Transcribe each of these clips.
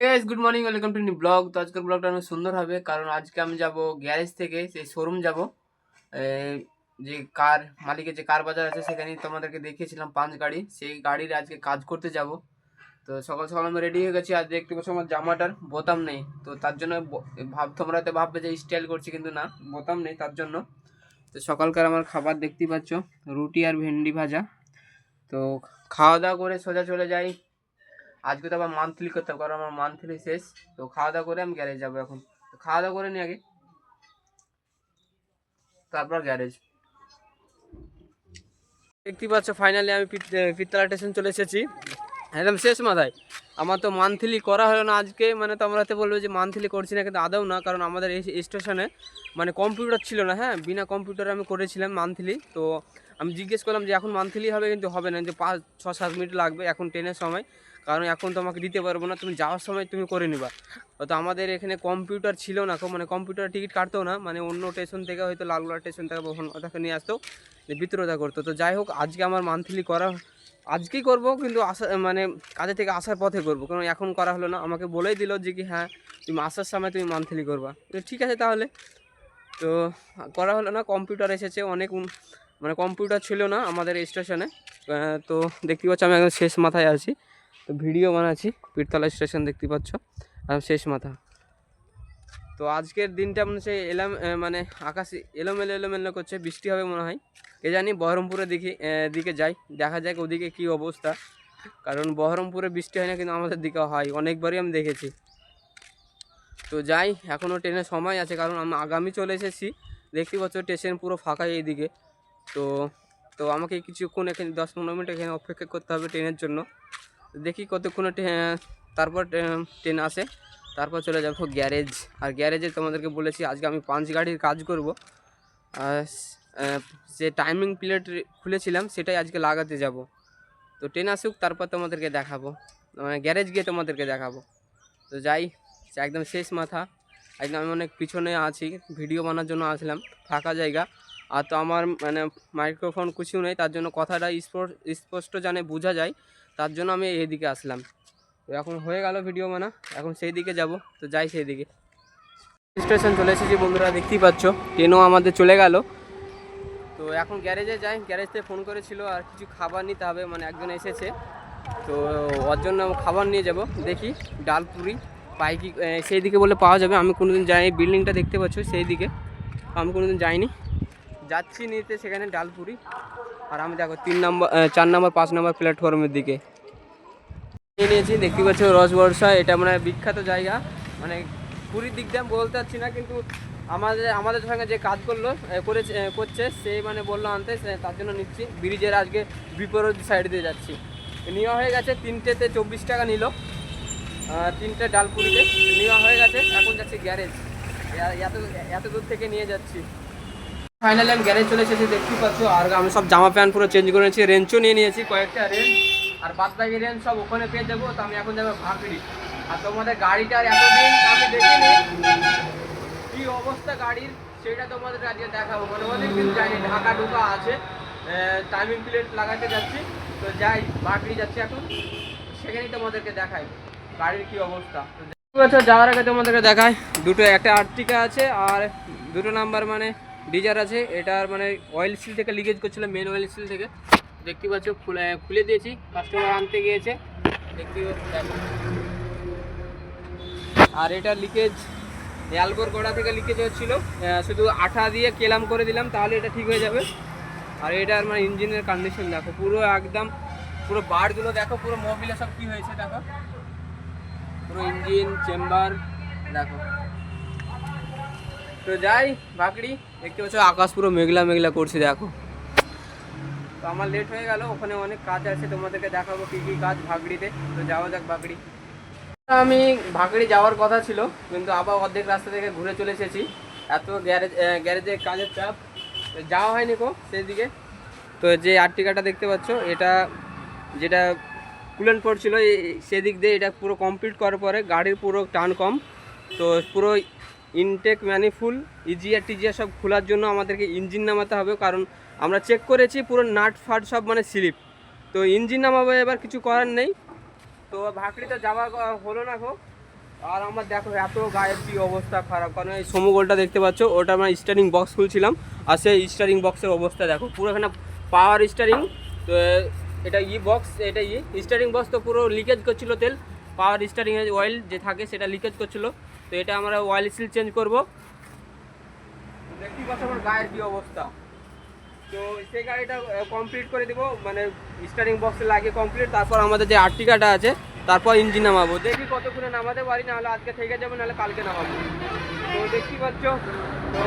Guys good morning, welcome to new blog. তো আজকের ব্লগটা অনেক সুন্দর হবে, কারণ আজকে আমি যাব গ্যারেজ থেকে সেই শোরুম যাব। যে কার মালিকের যে কার বাজার আছে সেখানে তোমাদেরকে দেখিয়েছিলাম 5 গাড়ি, সেই গাড়ির আজকে কাজ করতে যাব। তো সকাল সকাল আমি রেডি হয়ে গেছি। আর দেখতে পাচ্ছ আমার জামাটার বোতাম নেই, তো তার জন্য তোমরা তো ভাববে যে স্টাইল করছি, কিন্তু না, বোতাম নেই তার জন্য। তো সকালকার আমার খাবার দেখতেই পাচ্ছ, রুটি আর ভেন্ডি ভাজা। তো খাওয়া দাওয়া করে সোজা চলে যাই। আজকে তো আবার মান্থলি করতে হবে, কারণ আমার মান্থলি শেষ। তো খাওয়া দাওয়া করে আমি গ্যারেজ যাবো এখন। তো খাওয়া দাওয়া করে নি আগে, তারপর গ্যারেজ। দেখতে পাচ্ছ ফাইনালি আমি পিত্তলা স্টেশন চলে এসেছি, একদম শেষ মাথায়। আমার তো মান্থলি করা হলো না আজকে, মানে তোমরা তো বলবে যে মান্থলি করছি না, কিন্তু আদৌ না, কারণ আমাদের এই স্টেশনে মানে কম্পিউটার ছিল না। হ্যাঁ, বিনা কম্পিউটারে আমি করেছিলাম মান্থলি। তো আমি জিজ্ঞেস করলাম যে এখন মান্থলি হবে, কিন্তু হবে না, যে 5-6-7 মিনিট লাগবে এখন ট্রেনের সময়, কারণ এখন তোমাকে দিতে পারবো না, তুমি যাওয়ার সময় তুমি করে নিবা। তো আমাদের এখানে কম্পিউটার ছিল না, মানে কম্পিউটার টিকিট কাটতো না, মানে অন্য স্টেশন থেকে হয়তো লালগোলা স্টেশন থেকে ওটাকে নিয়ে আসতো, বিতরণতা করতো। তো যাই হোক, আজকে আমার মান্থলি করা, আজকেই করব, কিন্তু আসা মানে কাজে থেকে আসার পথে করব, কারণ এখন করা হলো না। আমাকে বলেই দিল যে কি হ্যাঁ তুমি আসার সময় তুমি মান্থলি করবা। তো ঠিক আছে তাহলে। তো করা হলো না, কম্পিউটার এসেছে অনেক, মানে কম্পিউটার ছিল না আমাদের স্টেশনে। তো দেখতে পাচ্ছ আমি একদম শেষ মাথায় আছি, তো ভিডিও বানাচ্ছি। পীরতলা স্টেশন দেখতে পাচ্ছ, একদম শেষ মাথা। তো আজকের দিনটা মনে হচ্ছে মানে আকাশ এলোমেলো এলোমেলো করছে, বৃষ্টি হবে মনে হয়। কে জানি, বহরমপুরের দিকে যাই, দেখা যাক ওদিকে কী অবস্থা, কারণ বহরমপুরে বৃষ্টি হয় না, কিন্তু আমাদের দিকে হয়, অনেকবারই আমি দেখেছি। তো যাই, এখনও ট্রেনের সময় আছে, কারণ আমি আগামী চলে এসেছি। দেখতে পাচ্ছ স্টেশন পুরো ফাঁকা এইদিকে। তো তো আমাকে কিছুক্ষণ এখানে 10-15 মিনিট এখানে অপেক্ষা করতে হবে ট্রেনের জন্য। দেখি কতক্ষণে তারপর ট্রেন আসে, তারপর চলে যাবো গ্যারেজ। আর গ্যারেজে তোমাদেরকে বলেছি আজকে আমি 5 গাড়ির কাজ করব। আর যে টাইমিং প্লেট খুলেছিলাম সেটাই আজকে লাগাতে যাব। তো ট্রেন আসুক, তারপর তোমাদেরকে দেখাবো, মানে গ্যারেজ গিয়ে তোমাদেরকে দেখাবো। তো যাই, একদম শেষ মাথা, একদম আমি অনেক পিছনে আছি, ভিডিও বানার জন্য আসলাম, ফাঁকা জায়গা। আর তো আমার মানে মাইক্রোফোন কিছু নেই, তার জন্য কথাটা স্পষ্ট জানে বোঝা যায়, তার জন্য আমি এইদিকে আসলাম। তো এখন হয়ে গেল ভিডিও বানা, এখন সেই দিকে যাব। তো যাই সেই দিকে। স্টেশন চলে এসেছি বন্ধুরা, দেখতেই পাচ্ছ ট্রেনও আমাদের চলে গেল। তো এখন গ্যারেজে যাই, গ্যারেজ থেকে ফোন করেছিল আর কিছু খাবার নিতে হবে, মানে একজন এসেছে, তো ওর জন্য খাবার নিয়ে যাব। দেখি ডালপুরি পাই কি, সেই দিকে বলে পাওয়া যাবে। আমি কোনোদিন যাই, বিল্ডিংটা দেখতে পাচ্ছ সেই দিকে, আমি কোনোদিন যাইনি, যাচ্ছি নিতে সেখানে ডালপুরি। আর আমি দেখো 3 নম্বর 4 নম্বর 5 নম্বর প্ল্যাটফর্মের দিকে নিয়ে নিয়েছি। দেখতে পাচ্ছ রসবর্ষা, এটা মানে বিখ্যাত জায়গা, মানে পুরীর দিক দিয়ে আমি বলতে পারছি না, কিন্তু আমাদের সঙ্গে যে কাজ করছে সে মানে বললো আনতে, তার জন্য নিচ্ছি। ব্রিজের আজকে বিপরীত সাইড দিয়ে যাচ্ছি। নেওয়া হয়ে গেছে, 3টেতে 24 টাকা নিল, 3টে ডালপুরিতে নেওয়া হয়ে গেছে। এখন যাচ্ছি গ্যারেজ, এত দূর থেকে নিয়ে যাচ্ছি। ফাইনালি আমি গ্যারেজ চলে এসেছি, দেখতেই পাচ্ছ। আর আমি সব জামা প্যান্ট পুরো চেঞ্জ করে নিয়েছি, রেঞ্চও নিয়ে নিয়েছি, কয়েকটা রেঞ্চ, আর বাদ বাকি রেঞ্চ সব ওখানে পেয়ে যাবো। তো আমি এখন যাবো ভাগড়ি। আর তোমাদের গাড়িটার এতদিন আমি দেখিনি কি অবস্থা গাড়ির, সেটা তোমাদের আজকে দেখাবো। মানে অনেক দিন যাইনি, ঢাকা ঢুকা আছে, টাইমিং প্লেট লাগাতে যাচ্ছি। তো যাই, ভাগড়ি যাচ্ছি এখন, সেখানেই তোমাদেরকে দেখাই গাড়ির কি অবস্থা। তো যাওয়ার আগে তোমাদেরকে দেখায়, একটা আর্টিকা আছে, আর 2 নাম্বার মানে ডিজার আছে। এটার মানে অয়েল সিল থেকে লিকেজ করছিল, মেন অয়েল সিল থেকে। দেখতে পাচ্ছ খুলে দিয়েছি, কাস্টমার আনতে গিয়েছে, দেখতে দেখো। আর এটা লিকেজ অ্যালগোর গোড়া থেকে লিকেজ হচ্ছিল, শুধু আঠা দিয়ে কেলাম করে দিলাম, তাহলে এটা ঠিক হয়ে যাবে। আর এটার মানে ইঞ্জিনের কন্ডিশন দেখো, পুরো একদম পুরো বারগুলো দেখো, পুরো মোবিলে সব কী হয়েছে দেখো, পুরো ইঞ্জিন চেম্বার দেখো। তো যাই ভাগড়ি, দেখতে পাচ্ছ আকাশ পুরো মেঘলা মেঘলা করছে দেখো। তো আমার লেট হয়ে গেল, ওখানে অনেক কাজ আছে, তোমাদেরকে দেখাবো কী কী কাজ ভাগড়িতে। তো যাওয়া যাক ভাগড়ি। আমি ভাগড়ি যাওয়ার কথা ছিল, কিন্তু আবার অর্ধেক রাস্তা থেকে ঘুরে চলে এসেছি, এত গ্যারেজে কাজের চাপ, যাওয়া হয়নি সেই দিকে। তো যে আর্টিকাটা দেখতে পাচ্ছ, এটা যেটা কুলেন্ট পড়ছিল সেদিক দিয়ে, এটা পুরো কমপ্লিট করার পরে গাড়ির পুরো টান কম। তো পুরো ইনটেক ম্যানিফুল ইজিআর সব খোলার জন্য আমাদেরকে ইঞ্জিন নামাতে হবে, কারণ আমরা চেক করেছি পুরো নাট ফাট সব মানে স্লিপ। তো ইঞ্জিন নামাবো, এবার কিছু করার নেই। তো ভাগড়ি তো যাওয়া হলো না আর আমার দেখো এত গায়ের কি অবস্থা খারাপ, কারণ এই সমুগোলটা দেখতে পাচ্ছ, ওটা আমরা স্টারিং বক্স খুলছিলাম, আর সেই স্টারিং বক্সের অবস্থা দেখো পুরো এখানে পাওয়ার স্টারিং। তো এটা বক্স, এটা স্টারিং বক্স তো পুরো লিকেজ করছিল তেল, পাওয়ার স্টারিংয়ের অয়েল যে থাকে সেটা লিকেজ করছিল। তো এটা আমরা অয়েল সিল চেঞ্জ করবো। দেখতেই পাচ্ছ আমার গায়ের কি অবস্থা। তো সেই গাড়িটা কমপ্লিট করে দেবো, মানে স্টারিং বক্সে লাগিয়ে কমপ্লিট, তারপর আমাদের যে আর্টিকাটা আছে তারপর ইঞ্জিন নামাবো। দেখি কতক্ষণে নামাতে পারি, নাহলে আজকে থেকে যাবে, নাহলে কালকে নামাবো। তো দেখতেই পাচ্ছ, তো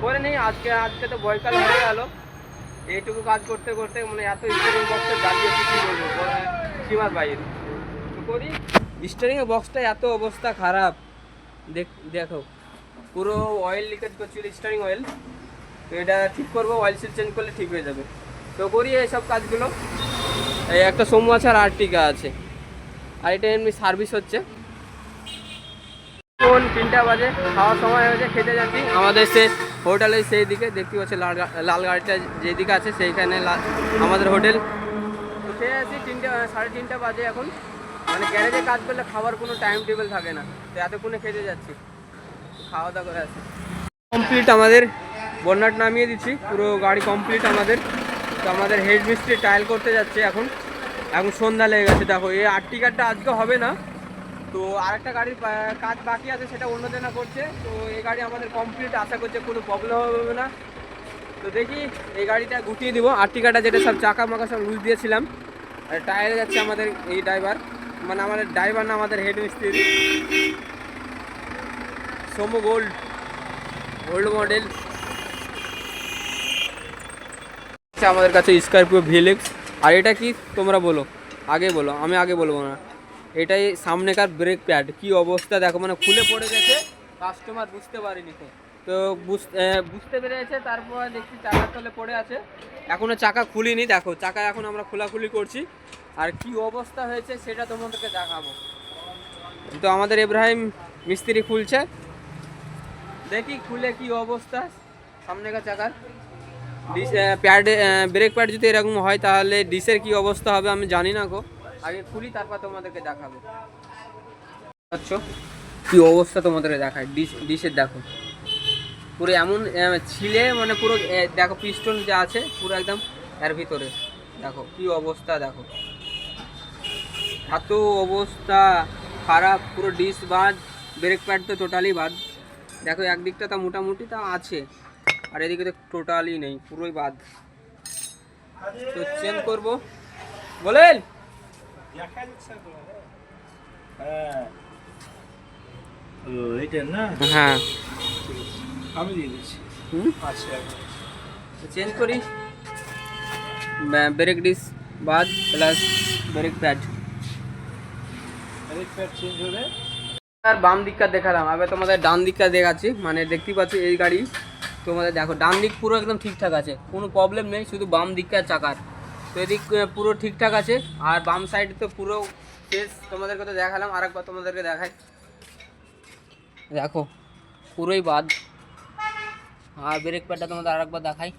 করে নেই আজকে তো বয়কাল হয়ে গেল। এইটুকু কাজ করতে করতে মানে এত স্টারিং বক্সে দাঁড়িয়েছি কী বলবো, সীমার বাইরে। তো করি, স্টারিংয়ের বক্সটা এত অবস্থা খারাপ, দেখো পুরো অয়েল লিকেজ করছিল, স্টারিং অয়েল। তো এটা ঠিক করবো, অয়েল সিল চেঞ্জ করলে ঠিক হয়ে যাবে। তো করি এইসব কাজগুলো। এই একটা সোমু আছে আর আর্টিকা আছে, আর এটা এমনি সার্ভিস হচ্ছে। এখন 3টা বাজে, খাওয়ার সময় হয়েছে, খেতে যাচ্ছি আমাদের সে হোটেলে, সেই দিকে দেখতে পাচ্ছি লাল গাড়িটা যেদিকে আছে সেইখানে আমাদের হোটেল। তো খেয়ে আছি, 3:30 বাজে এখন। মানে গ্যারেজে কাজ করলে খাবার কোনো টাইম টেবিল থাকে না, তো এতক্ষণে খেতে যাচ্ছি, খাওয়া দাওয়া করে আছি। কমপ্লিট আমাদের বন্যাট নামিয়ে দিচ্ছি, পুরো গাড়ি কমপ্লিট আমাদের। তো আমাদের হেড মিস্ত্রি টাইল করতে যাচ্ছে এখন সন্ধ্যা লেগে গেছে। দেখো এই আর্টিকারটা আজকে হবে না, তো আরেকটা গাড়ির কাজ বাকি আছে, সেটা অন্য জনা করছে। তো এই গাড়ি আমাদের কমপ্লিট, আশা করছে কোনো প্রবলেম হবে না। তো দেখি এই গাড়িটা গুটিয়ে দিব। আর্টিকাটা যেটা সব চাকা মাকা সব লুজ দিয়েছিলাম, আর টায়ারে যাচ্ছে আমাদের এই ড্রাইভার, মানে আমাদের ড্রাইভার না, আমাদের হেড মিস্ত্রি সোমু গোল্ড, ওল্ড মডেল। আমাদের কাছে স্করপিও ভিএলএক্স। আর এটা কি তোমরা বলো, আগে বলো, আমি আগে বলবো না। এটাই সামনেকার ব্রেক প্যাড, কি অবস্থা দেখো, মানে খুলে পড়ে গেছে, কাস্টমার বুঝতে পারিনি। তো বুঝতে পেরেছে, তারপর দেখছি চাকার তলে পড়ে আছে, এখনও চাকা খুলিনি। দেখো চাকা এখন আমরা খোলাখুলি করছি, আর কি অবস্থা হয়েছে সেটা তোমাদেরকে দেখাবো। তো আমাদের ইব্রাহিম মিস্ত্রি খুলছে, দেখি খুলে কি অবস্থা সামনেকার চাকার। ডিস প্যাড, ব্রেক প্যাড যদি এরকম হয় তাহলে ডিসের কি অবস্থা হবে আমি জানি না গো। আগে খুলি তারপর তোমাদেরকে দেখাবো। আচ্ছা কি অবস্থা তোমাদেরকে দেখায়, ডিসের দেখো পুরো এমন ছিলে, মানে পুরো দেখো পিস্টন যা আছে পুরো একদম এর ভিতরে, দেখো কি অবস্থা, দেখো এত অবস্থা খারাপ, পুরো ডিস বাদ, ব্রেক প্যাড তো টোটালি বাদ। দেখো একদিকটা তা মোটামুটি তা আছে, আর এদিকে তো টোটালি নেই, পুরোই বাদ। তো চেঞ্জ করবো বলেন। হ্যাঁ আমি দিয়ে দিচ্ছি। আচ্ছা চেঞ্জ করি, ব্রেক ডিস বাদ প্লাস ব্রেক প্যাড চেঞ্জ হবে। আর বাম দিকটা দেখালাম, এবার তোমাদের ডান দিকটা দেখাচ্ছি। মানে দেখতেই পাচ্ছ এই গাড়ি, তোমাদের দেখো ডান দিক পুরো একদম ঠিকঠাক আছে, কোনো প্রবলেম নেই, শুধু বাম দিককার চাকার। তো এদিক পুরো ঠিকঠাক আছে, আর বাম সাইড তো পুরো শেষ। তোমাদেরকে তো দেখালাম, আরেকবার তোমাদেরকে দেখাই, দেখো পুরোই বাদ। আর ব্রেক প্যাডটা তোমাদের আরেকবার দেখাই।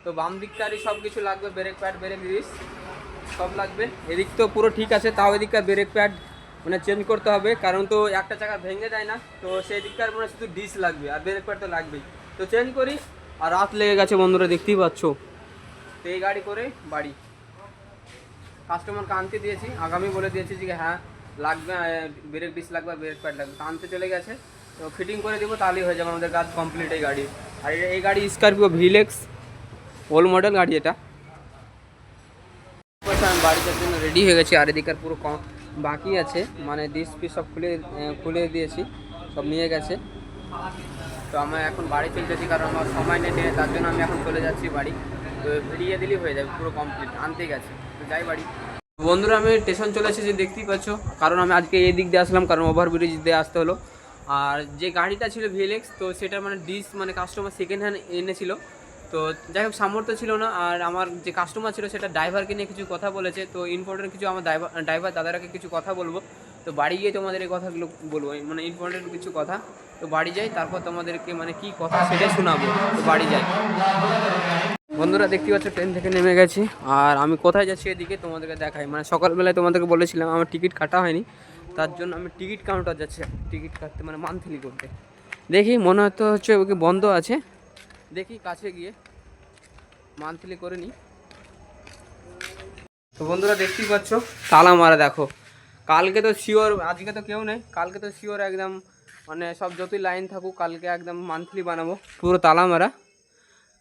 তো বাম দিকটারই সব কিছু লাগবে, ব্রেক প্যাড, ব্রেক গ্রিস সব লাগবে। এদিক তো পুরো ঠিক আছে, তাও এদিককার ব্রেক প্যাড মানে চেঞ্জ করতে হবে, কারণ তো একটা চাকা ভেঙে যায় না, তো সেই দিককার মানে শুধু ডিস লাগবে, আর ব্রেক প্যাড তো লাগবেই। তো চেঞ্জ করি, আর রাত লেগে গেছে বন্ধুরা, দেখতেই পাচ্ছ। তো এই গাড়ি করে বাড়ি, কাস্টমারকে আনতে দিয়েছি, আগামী বলে দিয়েছি যে হ্যাঁ লাগবে, ব্রেক ডিস লাগবে, ব্রেক প্যাড লাগবে, আনতে চলে গেছে। তো ফিটিং করে দেবো, তাহলেই হয়ে যাবে আমাদের কাজ কমপ্লিট এই গাড়ি। আর এই গাড়ি স্করপিও ভিএলএক্স ওল্ড মডেল গাড়ি এটা। আমি বাড়ি যাওয়ার জন্য রেডি হয়ে গেছি, আর এদিকার পুরো বাকি আছে, মানে ডিস পিস সব খুলে দিয়েছি, সব নিয়ে গেছে। তো আমরা এখন বাড়ি চলতেছি, কারণ আমার সময় নেই, তার জন্য আমি এখন চলে যাচ্ছি বাড়ি। তো ভিড়িয়ে দিলেই হয়ে যাবে, পুরো কমপ্লিট, আনতে গেছে। তো যাই বাড়ি। বন্ধুরা আমি স্টেশন চলে এসেছি, দেখতেই পাচ্ছ, কারণ আমি আজকে এই দিক দিয়ে আসলাম, কারণ ওভারব্রিজ দিয়ে আসতে হলো। আর যে গাড়িটা ছিল ভিএলএক্স, তো সেটা মানে ডিস মানে কাস্টমার সেকেন্ড হ্যান্ড এনেছিল। তো যাই হোক সামর্থ্য ছিল না, আর আমার যে কাস্টমার ছিল সেটা ড্রাইভারকে নিয়ে কিছু কথা বলেছে। তো ইম্পর্টেন্ট কিছু আমার ড্রাইভার দাদারাকে কিছু কথা বলবো। তো বাড়ি গিয়ে তোমাদের এই কথাগুলো বলবো, মানে ইম্পর্টেন্ট কিছু কথা। তো বাড়ি যাই, তারপর তোমাদেরকে মানে কি কথা সেটাই শোনাবো। তো বাড়ি যাই। বন্ধুরা দেখতে পাচ্ছ ট্রেন থেকে নেমে গেছি, আর আমি কোথায় যাচ্ছি এদিকে তোমাদেরকে দেখাই। মানে সকালবেলায় তোমাদেরকে বলেছিলাম আমার টিকিট কাটা হয়নি, তার জন্য আমি টিকিট কাউন্টার যাচ্ছি, টিকিট কাটতে মানে মান্থলি করতে। দেখি মনে হচ্ছে ওকে বন্ধ আছে, দেখি কাছে গিয়ে মান্থলি করে নিই। তো বন্ধুরা দেখতেই পাচ্ছ তালা মারা, দেখো কালকে তো শিওর, আজকে তো কেউ নেই, কালকে তো শিওর একদম মানে সব যতই লাইন থাকুক কালকে একদম মান্থলি বানাবো, পুরো তালা মারা।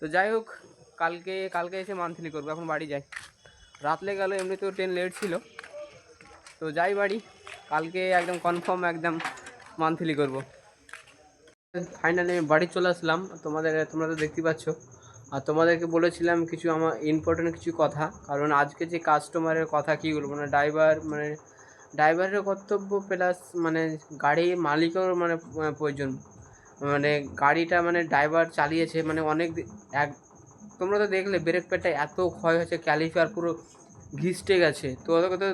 তো যাই হোক কালকে এসে মান্থলি করবো, এখন বাড়ি যাই, রাত লেগে গেলো, এমনিতেও ট্রেন লেট ছিল। তো যাই বাড়ি, কালকে একদম কনফার্ম একদম মান্থলি করব। ফাইনালি আমি বাড়ি চলে আসলাম, তোমরা তো দেখতে পাচ্ছ। আর তোমাদেরকে বলেছিলাম কিছু আমার ইম্পর্টেন্ট কিছু কথা, কারণ আজকে যে কাস্টমারের কথা কী বলবো, মানে ড্রাইভারের কর্তব্য প্লাস মানে গাড়ির মালিকেরও মানে প্রয়োজন। মানে গাড়িটা মানে ড্রাইভার চালিয়েছে মানে তোমরা তো দেখলে ব্রেক প্যাডটা এত ক্ষয় হয়েছে, ক্যালিপার পুরো ঘিসটে গেছে। তো ওদেরকে তো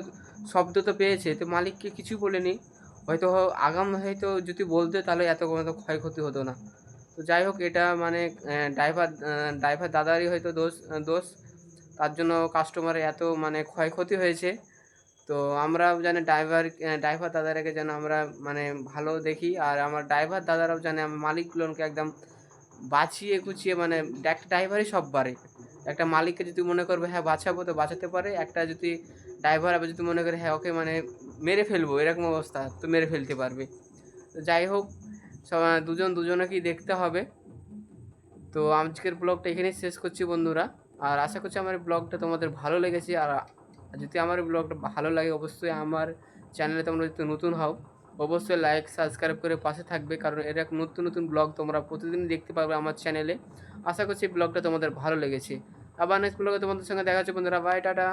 শব্দ তো পেয়েছে, তো মালিককে কিছু বলেনি, হয়তো হয়তো যদি বলতে তাহলে এত ক্ষয়ক্ষতি হতো না। তো যাই হোক এটা মানে ড্রাইভার দাদারই হয়তো দোষ, তার জন্য কাস্টমারের এত মানে ক্ষয়ক্ষতি হয়েছে। তো আমরা জানি ড্রাইভার দাদারাকে যেন আমরা মানে ভালো দেখি, আর আমার ড্রাইভার দাদারাও জানে আমার মালিকগুলোকে একদম বাঁচিয়ে কুচিয়ে, মানে একটা ড্রাইভারই সব পারে। একটা মালিককে যদি মনে করবে হ্যাঁ বাঁচাবো, তো বাঁচাতে পারে। একটা যদি ড্রাইভার আবার যদি মনে করে হ্যাঁ ওকে মানে মেরে ফেলবো, এরকম অবস্থা, তো মেরে ফেলতে পারবে। তো যাই হোক দুজনকেই দেখতে হবে। তো আজকের ব্লগটা এখানেই শেষ করছি বন্ধুরা, আর আশা করছি আমার ব্লগটা তোমাদের ভালো লেগেছে। আর যদি আমার ব্লগটা ভালো লাগে অবশ্যই আমার চ্যানেলে তোমরা যদি নতুন হও অবশ্যই লাইক সাবস্ক্রাইব করে পাশে থাকবে, কারণ এরকম নতুন নতুন ব্লগ তোমরা প্রতিদিন দেখতে পারবে আমার চ্যানেলে। আশা করছি ব্লগটা তোমাদের ভালো লেগেছে। আবার নেক্সট ব্লগে তোমাদের সঙ্গে দেখা হচ্ছে বন্ধুরা, বাই, টাটা।